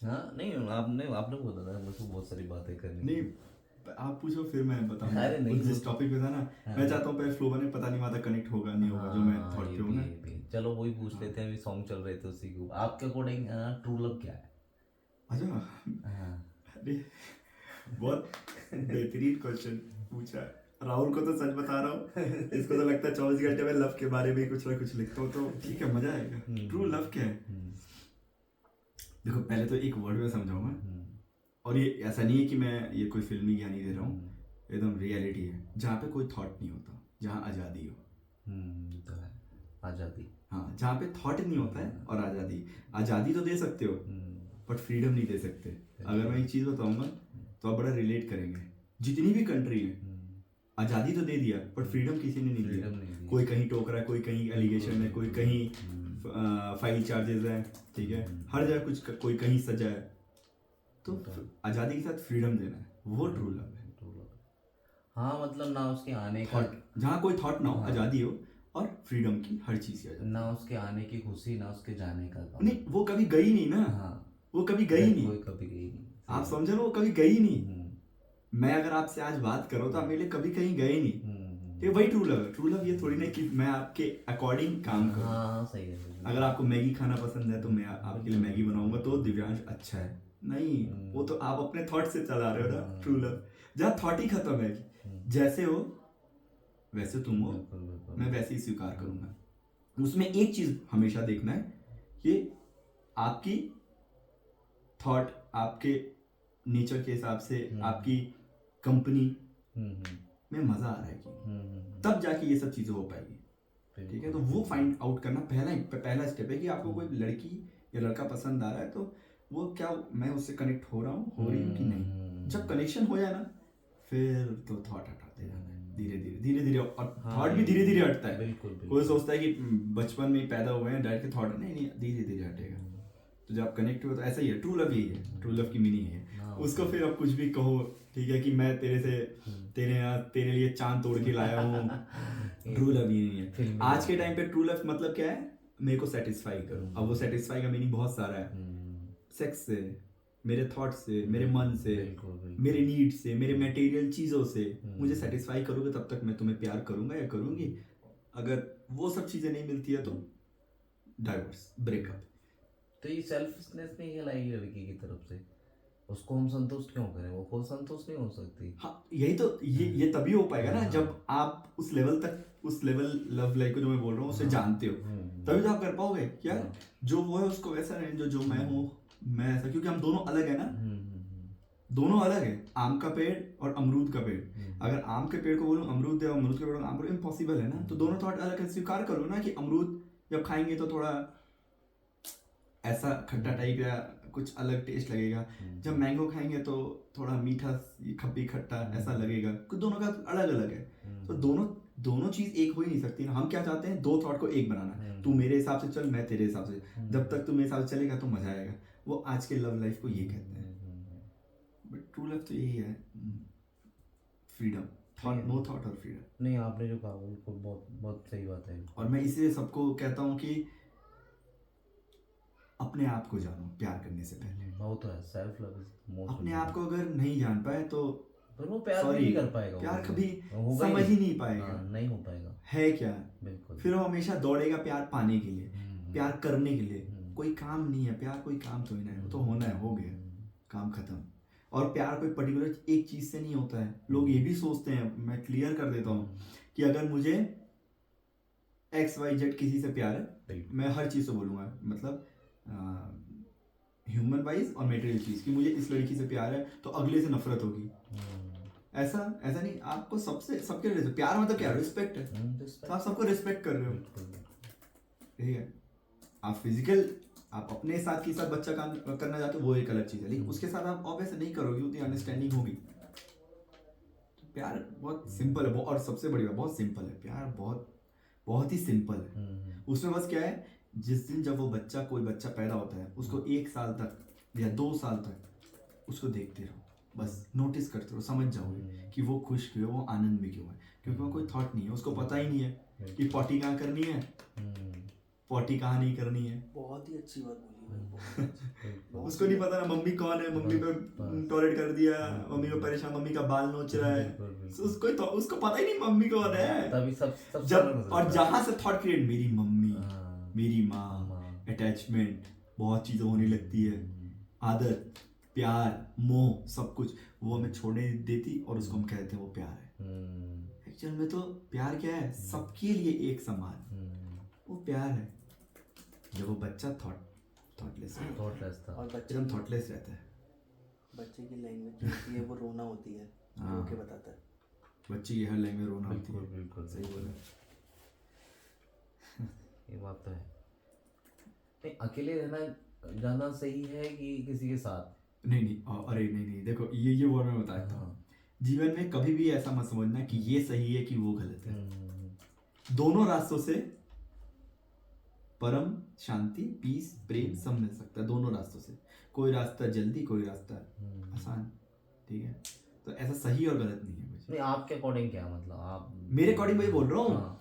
हाँ नहीं, आपने आपने बोला था मुझको बहुत सारी बातें करनी। नहीं, आप पूछो फिर मैं बताऊंगा। अरे नहीं, जिस टॉपिक पे था ना, मैं चाहता हूँ पहले फ्लो बने, पता नहीं वहाँ तक कनेक्ट होगा नहीं होगा जो मैं हाँ थॉट ये पे हूँ भी ना। ये भी, चलो वही पूछ हाँ। लेते हैं, अभी सॉन्ग चल रहे थे उसी को। आपके अकॉर्डिंग ट्रू लव क्या है? अच्छा। हाँ। अरे, बहुत बेहतरीन क्वेश्चन पूछा। राहुल को तो सच बता रहा हूँ, इसको तो लगता है 24 घंटे में लव के बारे में ही कुछ ना कुछ लिखता हूँ, तो ठीक है, मजा आएगा। ट्रू लव क्या है? हम्म, देखो, पहले तो एक वर्ड में समझाऊंगा, हम्म, और ये ऐसा नहीं है कि मैं ये कोई फिल्मी ज्ञानी दे रहा हूँ, हम्म, एकदम रियलिटी है। जहाँ पे कोई थॉट नहीं होता, जहाँ आज़ादी हो। ये तो है, आज़ादी। हाँ, जहाँ पे थॉट नहीं होता है और आज़ादी। आज़ादी तो दे सकते हो, बट फ्रीडम नहीं दे सकते। अगर मैं एक चीज़ बताऊंगा तो आप बड़ा रिलेट करेंगे। जितनी भी कंट्री है, आज़ादी तो दे दिया, बट फ्रीडम किसी ने नहीं दिया। फ्रीडम नहीं दी। कोई कहीं टोक रहा है, कोई कहीं एलिगेशन है, कोई कहीं फाइल चार्जेस है, ठीक है, हर जगह कुछ, कोई कहीं सजा है। तो आज़ादी के साथ फ्रीडम देना है, वो ट्रू लव है। ट्रू लव, हाँ मतलब ना उसके आने का, थॉट, जहाँ कोई थॉट ना हो, हाँ, आज़ादी हो, और फ्रीडम की हर चीज़ की आज़ादी। ना उसके आने की खुशी, ना उसके जाने का गम। नहीं, वो कभी गई नहीं ना। हाँ, वो कभी गई नहीं। कोई कभी गई नहीं, आप सही समझो ना, वो कभी गई नहीं। बात। मैं अगर आपसे आज बात करूँ तो आप मेरे लिए कभी कहीं गए नहीं। हम्म, ये वही ट्रू लव है। ट्रू लव ये थोड़ी ना कि मैं आपके अकॉर्डिंग काम करूँ। हाँ सही है, सही है। अगर आपको मैगी खाना पसंद है तो मैं आपके लिए मैगी बनाऊंगा तो दिव्यांश अच्छा है। नहीं, वो तो आप अपने थॉट से चला रहे हो ना ट्रू लव। जहाँ थॉट ही खत्म है कि जैसे हो वैसे तुम हो, बिल्कुल बिल्कुल। मैं वैसे ही स्वीकार करूंगा। उसमें एक चीज हमेशा देखना है कि आपकी थॉट, आपके नेचर के हिसाब से, आपकी कंपनी में मजा आ रहा है कि तब जाके ये सब चीजें हो पाएगी। ठीक है, तो वो फाइंड आउट करना पहला स्टेप है कि आपको कोई लड़की या लड़का पसंद आ रहा है, तो वो क्या मैं उससे कनेक्ट हो रहा हूँ, हो रही हूँ कि नहीं। जब कनेक्शन हो जाए ना, फिर तो थॉट हटाते जाना है धीरे धीरे धीरे धीरे, और थॉट भी धीरे धीरे हटता है। बिल्कुल बिल्कुल। कोई सोचता है कि बचपन में ही पैदा हुए हैं डायरेक्ट थॉट, नहीं नहीं, धीरे धीरे हटेगा। तो जब आप कनेक्ट हो तो ऐसा ही है। ट्रू लव यही है, ट्रू लव की मीनिंग है। उसको फिर आप कुछ भी कहो, ठीक है, कि मैं तेरे से तेरे यहाँ तेरे लिए चांद तोड़ के लाया हूँ, ट्रू लव ये नहीं है। आज के टाइम पे ट्रू लव मतलब क्या है? मेरे को सेटिस्फाई करो। अब वो सेटिस्फाई का मीनिंग बहुत सारा है। सेक्स से, मेरे थॉट से, मेरे मन से, मेरे नीड से, मेरे मटेरियल चीज़ों से मुझे सेटिस्फाई करोगे तब तक मैं तुम्हें प्यार करूंगा या करूंगी। अगर वो सब चीज़ें नहीं मिलती है तो डाइवोर्स, ब्रेकअप। तो ये सेल्फिशनेस नहीं कहलाएगी लड़की की तरफ से? उसको हम संतुष्ट क्यों करें, वो खुद संतुष्ट नहीं हो सकती? हाँ, यही तो, ये तभी हो पाएगा ना जब आप उस लेवल तक, उस लेवल लव लाइफ को जो मैं बोल रहा हूँ उसे जानते हो, तभी तो आप कर पाओगे। क्या जो वो है उसको वैसा रहने जो मैं हूँ मैं ऐसा, क्योंकि हम दोनों अलग है ना। दोनों अलग है, आम का पेड़ और अमरूद का पेड़। अगर आम के पेड़ को बोलूँ अमरूद दे, अमरूद के पेड़ को अमरूद, इम्पॉसिबल है ना। तो दोनों थॉट अलग है, स्वीकार करो ना कि अमरूद जब खाएंगे तो थोड़ा ऐसा खट्टा टाइप या कुछ अलग टेस्ट लगेगा, जब मैंगो खाएंगे तो थोड़ा मीठा खट्टी खट्टा ऐसा लगेगा। दोनों का अलग अलग है। तो दोनों चीज एक हो ही नहीं सकती ना। हम क्या चाहते हैं, दो थॉट को एक बनाना। तू मेरे हिसाब से चल, मैं तेरे हिसाब से। जब तक तू मेरे हिसाब से चलेगा तो मजा आएगा। वो आज के लव लाइफ को ये कहते हैं। बट ट्रू लव तो यही है, फ्रीडम, थॉट, नो थॉट और फ्रीडम। नहीं, आपने जो कहा बिल्कुल बहुत बहुत सही बात है। और मैं इसलिए सबको कहता हूँ कि अपने आप को जानो प्यार करने से पहले। वो तो है, सेल्फ लव इज मोस्ट। अपने आप को अगर नहीं जान पाए तो पर वो प्यार भी सॉरी, नहीं कर पाएगा, प्यार कभी होगा समझ ही नहीं पाएगा। नहीं हो पाएगा है क्या? बिल्कुल। फिर वो हमेशा दौड़ेगा प्यार पाने के लिए, प्यार करने के लिए। कोई काम नहीं है प्यार, कोई काम तो ही नहीं है, वो तो होना है, हो गया, काम खत्म। और प्यार कोई पर्टिकुलर एक चीज से नहीं होता है। लोग ये भी सोचते हैं, मैं क्लियर कर देता हूँ, कि अगर मुझे XYZ किसी से प्यार है, मैं हर चीज से बोलूंगा, मतलब ह्यूमन वाइज और मेटेरियल चीज, कि मुझे इस लड़की से प्यार है तो अगले से नफरत होगी। ऐसा नहीं। आपको सबसे, सबके लिए प्यार मतलब क्या? रिस्पेक्ट है। तो आप सबको रिस्पेक्ट कर रहे हो, ठीक है। आप फिजिकल, आप अपने साथ के साथ बच्चा काम करना चाहते हो, वो एक अलग चीज है, लेकिन उसके साथ आप ऑब्वियसली नहीं करोगे, उतनी अंडरस्टैंडिंग होगी। तो प्यार बहुत सिंपल है, और सबसे बड़ी बात, बहुत सिंपल है प्यार, बहुत बहुत ही सिंपल है। उसमें बस क्या है, जिस दिन जब वो बच्चा, कोई बच्चा पैदा होता है, उसको 1 साल तक या 2 साल तक उसको देखते रहो, बस नोटिस करते रहो, समझ जाओगे कि वो खुश क्यों है, वो आनंद में क्यों है। क्योंकि वो कोई थॉट नहीं है, उसको पता ही नहीं है कि पॉटी कहाँ करनी है, पॉटी कहाँ नहीं करनी है। बहुत ही अच्छी बात बोली। बिल्कुल। उसको नहीं पता ना मम्मी कौन है, मम्मी पे टॉयलेट कर दिया, मम्मी को परेशान, मम्मी का बाल नोच रहा है, बिल्कुल। उसको पता ही नहीं मम्मी कौन है। तभी सब जब सरल हो और जाता है। जहां से थॉट क्रिएट, मेरी मम्मी, हाँ, मेरी माँ, माँ। अटैचमेंट, बहुत चीजें होने लगती है, आदत, प्यार, मोह, सब कुछ वो हमें छोड़ने नहीं देती और उसको हम कहते हैं वो प्यार है। एक्चुअल में तो प्यार क्या है, सबके लिए एक समान, वो प्यार है। जब वो बच्चा थॉटलेस है, थॉटलेस था। और बच्चे एकदम थॉटलेस रहता है, बच्चे की लैंग्वेज जो होती है वो रोना होती है, हाँ। रो के बताता है। बच्चे की हर लैंग्वेज रोना होती बिल्कुल है, बिल्कुल सही बोला। ये बात तो है। नहीं, अकेले रहना जाना सही है कि किसी के साथ? नहीं, अरे नहीं, देखो ये वो मैं बताता हूँ, जीवन में कभी भी ऐसा मत समझना कि ये सही है कि वो गलत है। दोनों रास्तों से परम शांति, पीस, प्रेम सब मिल सकता है, दोनों रास्तों से। कोई रास्ता जल्दी, कोई रास्ता आसान, ठीक है। तो ऐसा सही और गलत नहीं है कुछ। नहीं, आपके अकॉर्डिंग क्या मतलब? आप मेरे अकॉर्डिंग वही बोल रहा हूँ। हाँ।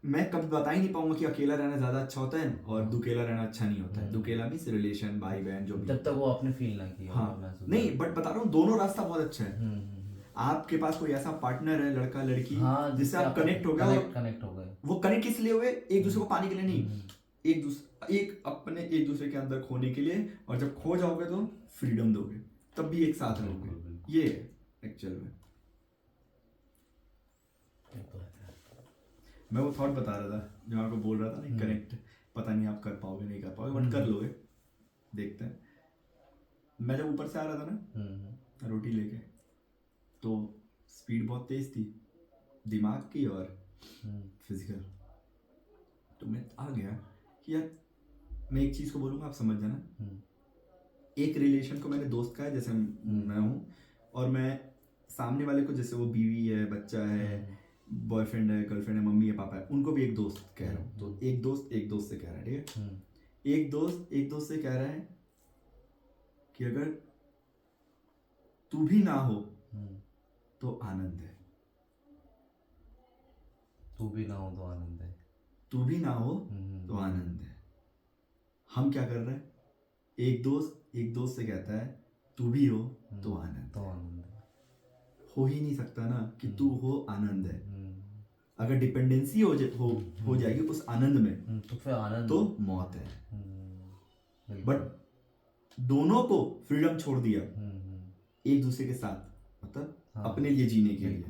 मैं कभी बता ही नहीं पाऊंगा कि अकेला रहना ज्यादा अच्छा होता है और दुकेला रहना अच्छा नहीं होता है। दुकेला मीन्स रिलेशन, भाई बहन, जो भी, जब तक वो आपने फील ना किया। हाँ, नहीं, बट बता रहा हूँ दोनों रास्ता बहुत अच्छा है। आपके पास कोई ऐसा पार्टनर है, लड़का लड़की, हाँ, जिससे आप कनेक्ट हो गए, कनेक्ट हो गए। वो कनेक्ट किस लिए हुए? एक दूसरे को पाने के लिए नहीं, एक दूसरे के अंदर खोने के लिए। और जब खो जाओगे तो फ्रीडम दोगे, तब भी एक साथ रहोगे। ये एक्चुअल में मैं वो थॉट बता रहा था जो आपको बोल रहा था ना, कनेक्ट पता नहीं आप कर पाओगे नहीं कर पाओगे, बट कर लोगे, देखते हैं। मैं जब ऊपर से आ रहा था ना रोटी लेके, तो स्पीड बहुत तेज थी, दिमाग की और फिजिकल। तो मैं आ गया कि यार मैं एक चीज़ को बोलूँगा, आप समझ जाना। एक रिलेशन को मैंने दोस्त का है, जैसे मैं हूँ, और मैं सामने वाले को, जैसे वो बीवी है, बच्चा है, बॉयफ्रेंड है, गर्लफ्रेंड है, मम्मी है, पापा है, उनको भी एक दोस्त कह रहा हूँ। तो एक दोस्त से कह रहा है, ठीक है। एक दोस्त से कह रहा है कि अगर तू भी ना हो तो आनंद है, तू भी ना हो तो आनंद है, तू भी ना हो तो आनंद है। हम क्या कर रहे हैं? एक दोस्त से कहता है तू भी हो तो आनंद है। हो ही नहीं सकता ना कि तू हो आनंद है। अगर डिपेंडेंसी हो जाएगी उस आनंद में, तो फिर आनंद तो मौत है। बट दोनों को फ्रीडम छोड़ दिया एक दूसरे के साथ, मतलब अपने लिए जीने के लिए,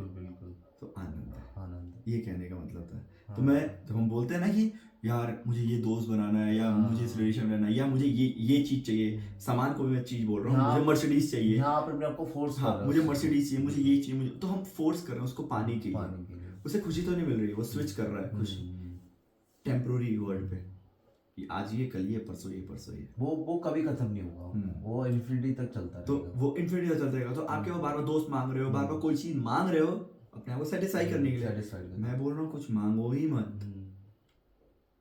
तो आनंद है। ये कहने का मतलब था। तो मैं, जब हम बोलते हैं ना कि यार मुझे ये दोस्त बनाना है, या मुझे इस रिलेशन में रहना है, या मुझे ये चीज चाहिए, सामान को भी मैं चीज बोल रहा हूँ, मुझे मर्सिडीज चाहिए, आपको फोर्स कर रहे हो, मुझे मर्सिडीज चाहिए, मुझे ये चाहिए, मुझे, तो हम फोर्स कर रहे हैं उसको पाने के लिए। उसे खुशी तो नहीं मिल रही, वो स्विच कर रहा है खुशी टेम्पोररी वर्ड पे, कि आज ये, कल ये, परसों ये। वो कभी खत्म नहीं होगा, वो इन्फिनिटी तक चलता तो रहेगा। वो इन्फिनिटी तक चलता रहेगा। तो आपके वो बार बार दोस्त मांग रहे हो, बार बार कोई चीज मांग रहे हो अपने आप को सेटिस्फाई करने के लिए। मैं बोल रहा हूँ कुछ मांगो ही मत,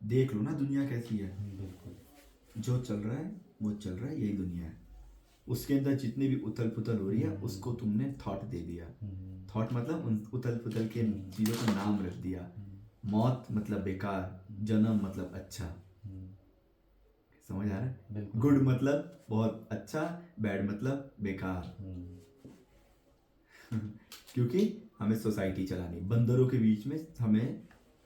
देख लो ना दुनिया कैसी है। जो चल रहा है वो चल रहा है, यही दुनिया है। उसके अंदर जितनी भी उथल पुथल हो रही है, उसको तुमने थॉट दे दिया। थॉट मतलब उन उथल पुथल के चीजों का नाम रख दिया। मौत मतलब बेकार, जन्म मतलब अच्छा। समझ आ रहा है? गुड मतलब बहुत अच्छा, बैड मतलब बेकार। क्योंकि हमें सोसाइटी चलानी, बंदरों के बीच में हमें,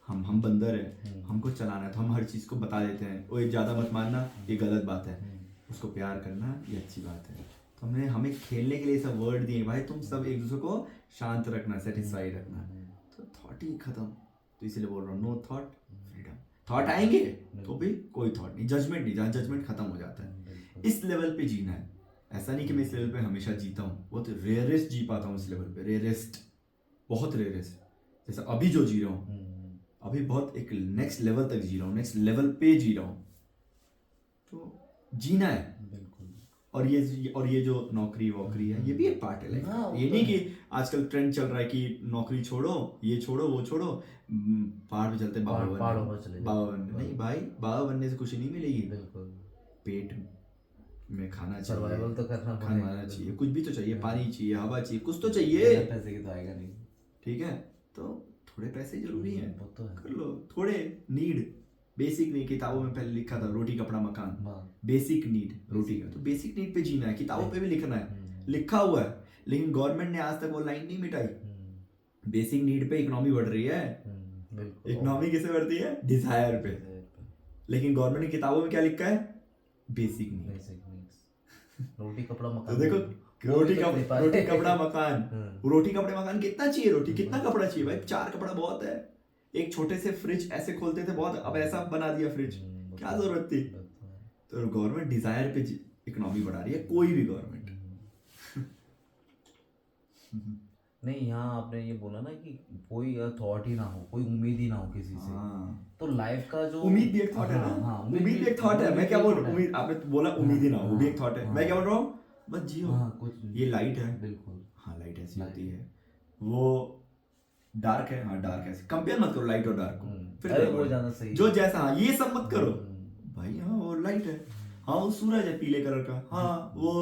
हम बंदर हैं, हमको चलाना है, तो हम हर चीज़ को बता देते हैं, वो ज़्यादा मत मानना, ये गलत बात है, उसको प्यार करना ये अच्छी बात है। तो हमने हमें खेलने के लिए सब वर्ड दिए, भाई तुम सब एक दूसरे को शांत रखना, सेटिस्फाई रखना। तो थॉट ही खत्म। तो इसलिए बोल रहा हूँ, नो थॉट फ्रीडम। थॉट आएंगे तो भी कोई थॉट नहीं, जजमेंट नहीं, जहाँ जजमेंट खत्म हो जाता है। इस लेवल पे जीना है। ऐसा नहीं कि मैं इस लेवल पे हमेशा जीता हूँ, बहुत रेयरेस्ट जी पाता हूँ इस लेवल पे, रेयरेस्ट, बहुत रेयरेस्ट। जैसा अभी जो जी रहा हूँ, अभी बहुत एक नेक्स्ट लेवल तक जी रहा हूँ, नेक्स्ट लेवल पे जी रहा हूँ। तो जीना है। और ये जो नौकरी वोकरी है, ये भी एक पार्ट है लाइफ का। ये नहीं कि आजकल ट्रेंड चल रहा है कि नौकरी छोड़ो, ये छोड़ो, वो छोड़ो, पहाड़ पे चलते बाबा बनने। नहीं भाई, बाबा बनने से खुशी नहीं मिलेगी। पेट में खाना चाहिए, सर्वाइवल तो खाना चाहिए, कुछ भी तो चाहिए, पानी चाहिए, हवा चाहिए, कुछ तो चाहिए। पैसे की तो आएगा नहीं। ठीक है, तो थोड़े पैसे जरूरी हैं, वो तो है। कर लो थोड़े, नीड बेसिक नीड किताबों में पहले लिखा था रोटी कपड़ा मकान, हाँ, बेसिक नीड रोटी का, तो बेसिक नीड पे जीना है, किताबों पे भी लिखना है, हम्म, लिखा हुआ है, लेकिन गवर्नमेंट ने आज तक वो लाइन नहीं मिटाई। हम्म, बेसिक नीड पे इकोनॉमी बढ़ रही है, बिल्कुल। इकोनॉमी किसे बढ़ती है, डिजायर पे, लेकिन गवर्नमेंट ने किताबों में क्या लिखा है, बेसिक नीड। Basic needs। रोटी कपड़ा तो मकान। देखो वो भी तो कृपा है। रोटी कपड़ा मकान, हाँ, रोटी कपड़े मकान कितना चाहिए, रोटी कितना कपड़ा चाहिए भाई, 4 कपड़ा बहुत है। एक छोटे से फ्रिज ऐसे खोलते थे बहुत, अब ऐसा बना दिया फ्रिज, क्या जरूरत थी। तो गवर्नमेंट डिजायर पे इकोनॉमी बढ़ा रही है, कोई भी गवर्नमेंट। नहीं, यहाँ आपने ये बोला ना कि कोई थॉट ही ना हो, कोई उम्मीद ही ना हो किसी से, हाँ, तो लाइफ का जो उम्मीद भी एक थॉट है ना, हाँ, उम्मीद भी एक थॉट है। मैं क्या बोल रहा हूँ, उम्मीद आपने बोला उम्मीद ही ना हो, वो भी एक थॉट है। हाँ, मैं क्या बोल रहा हूँ, बस जियो। हाँ, कुछ ये लाइट है, बिल्कुल। हाँ लाइट ऐसी होती है, वो डार्क है, हाँ डार्क ऐसी, कंपेयर मत करो लाइट और डार्क को, फिर अरे करो। वो ज्यादा सही जो है। जैसा, हाँ ये सब मत करो हम्म, भाई, हाँ वो लाइट है, हाँ वो सूरज है पीले कलर का, हाँ वो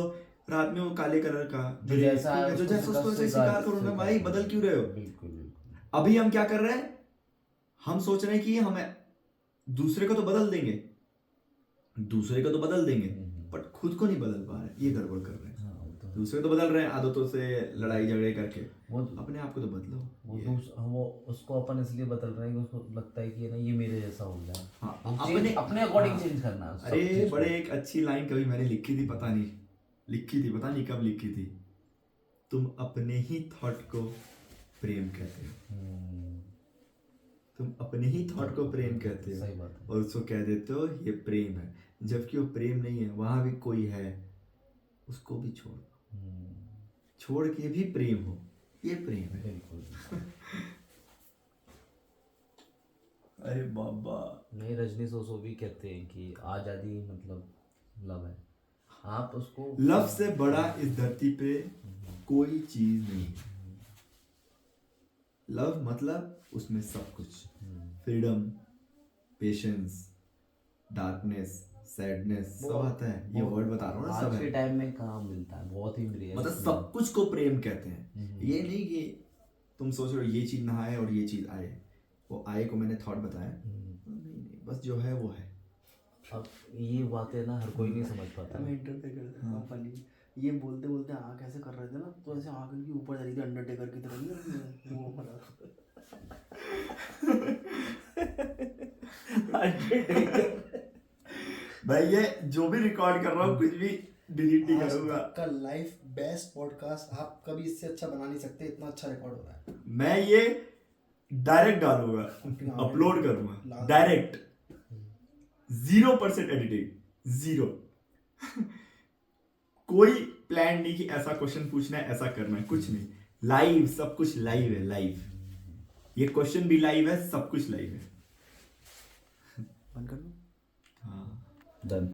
रात में वो काले कलर का, जो जैसा है जो उसको जैसा उसको वैसे स्वीकार करो ना भाई, बदल क्यों रहे हो। बिल्कुल बिल्कुल। अभी हम क्या कर रहे हैं, हम सोच रहे हैं कि हम दूसरे को तो बदल देंगे, दूसरे को तो बदल देंगे, बट खुद को नहीं बदल पा रहे, ये गड़बड़ कर रहे हैं। हाँ, वो तो है। दूसरे को तो बदल रहे हैं आदतों से, लड़ाई झगड़े करके, वो अपने आप को तो बदलो। वो उसको अपन इसलिए बदल रहे हैं कि उसको लगता है कि ये ना ये मेरे जैसा हो जाए। हाँ, वो अपने change अपने अकॉर्डिंग हाँ। चेंज करना है सब अरे चीज़ को। बड़े एक अच्छी लाइन कभी मैंने लिखी थी, पता नहीं कब लिखी थी, तुम अपने ही थॉट को प्रेम कहते हो, तुम अपने ही थॉट को प्रेम कहते हो, सही बात है। और उसको कह देते हो ये प्रेम है, जबकि वो प्रेम नहीं है, वहां भी कोई है, उसको भी छोड़ दो, छोड़ के भी प्रेम हो, ये प्रेम है। बिल्कुल। अरे बाबा, नहीं, रजनी सोसो भी कहते हैं कि आज़ादी मतलब लव है, आप उसको लव से बड़ा इस धरती पे कोई चीज नहीं है। लव मतलब उसमें सब कुछ, फ्रीडम, पेशेंस, डार्कनेस, सैडनेस सब आता है, ये वर्ड बता रहा हूँ ना, सब आज के है, टाइम में कहाँ मिलता है, बहुत ही रेयर। मतलब सब कुछ को प्रेम कहते हैं। ये नहीं कि तुम सोच रहे हो ये चीज ना आए और ये चीज आए, वो आए को मैंने थॉट बताया, नहीं, बस जो है वो है। अब ये बातें ना हर कोई नहीं समझ पाता। मैं इंटरव्यू कर देता हूँ फनी, ये बोलते बोलते आँख ऐसे कर रहे थे ना, तो ऐसे आँख इनकी ऊपर जा रही थी अंडरटेकर की तरह, नहीं वो बना भाई ये जो भी रिकॉर्ड कर रहा हूँ कुछ भी डिलीट नहीं आज करूंगा। तक का लाइफ बेस्ट पॉडकास्ट, आप कभी इससे अच्छा बना नहीं सकते, इतना अच्छा रिकॉर्ड हो रहा है। मैं ये डायरेक्ट डालूंगा, हाँ, अपलोड करूंगा लाल- डायरेक्ट, 0% एडिटिंग, 0 कोई प्लान नहीं कि ऐसा क्वेश्चन पूछना है, ऐसा करना है, कुछ नहीं, लाइव, सब कुछ लाइव है, लाइव, ये क्वेश्चन भी लाइव है, सब कुछ लाइव है। बंद कर दो। हाँ डन।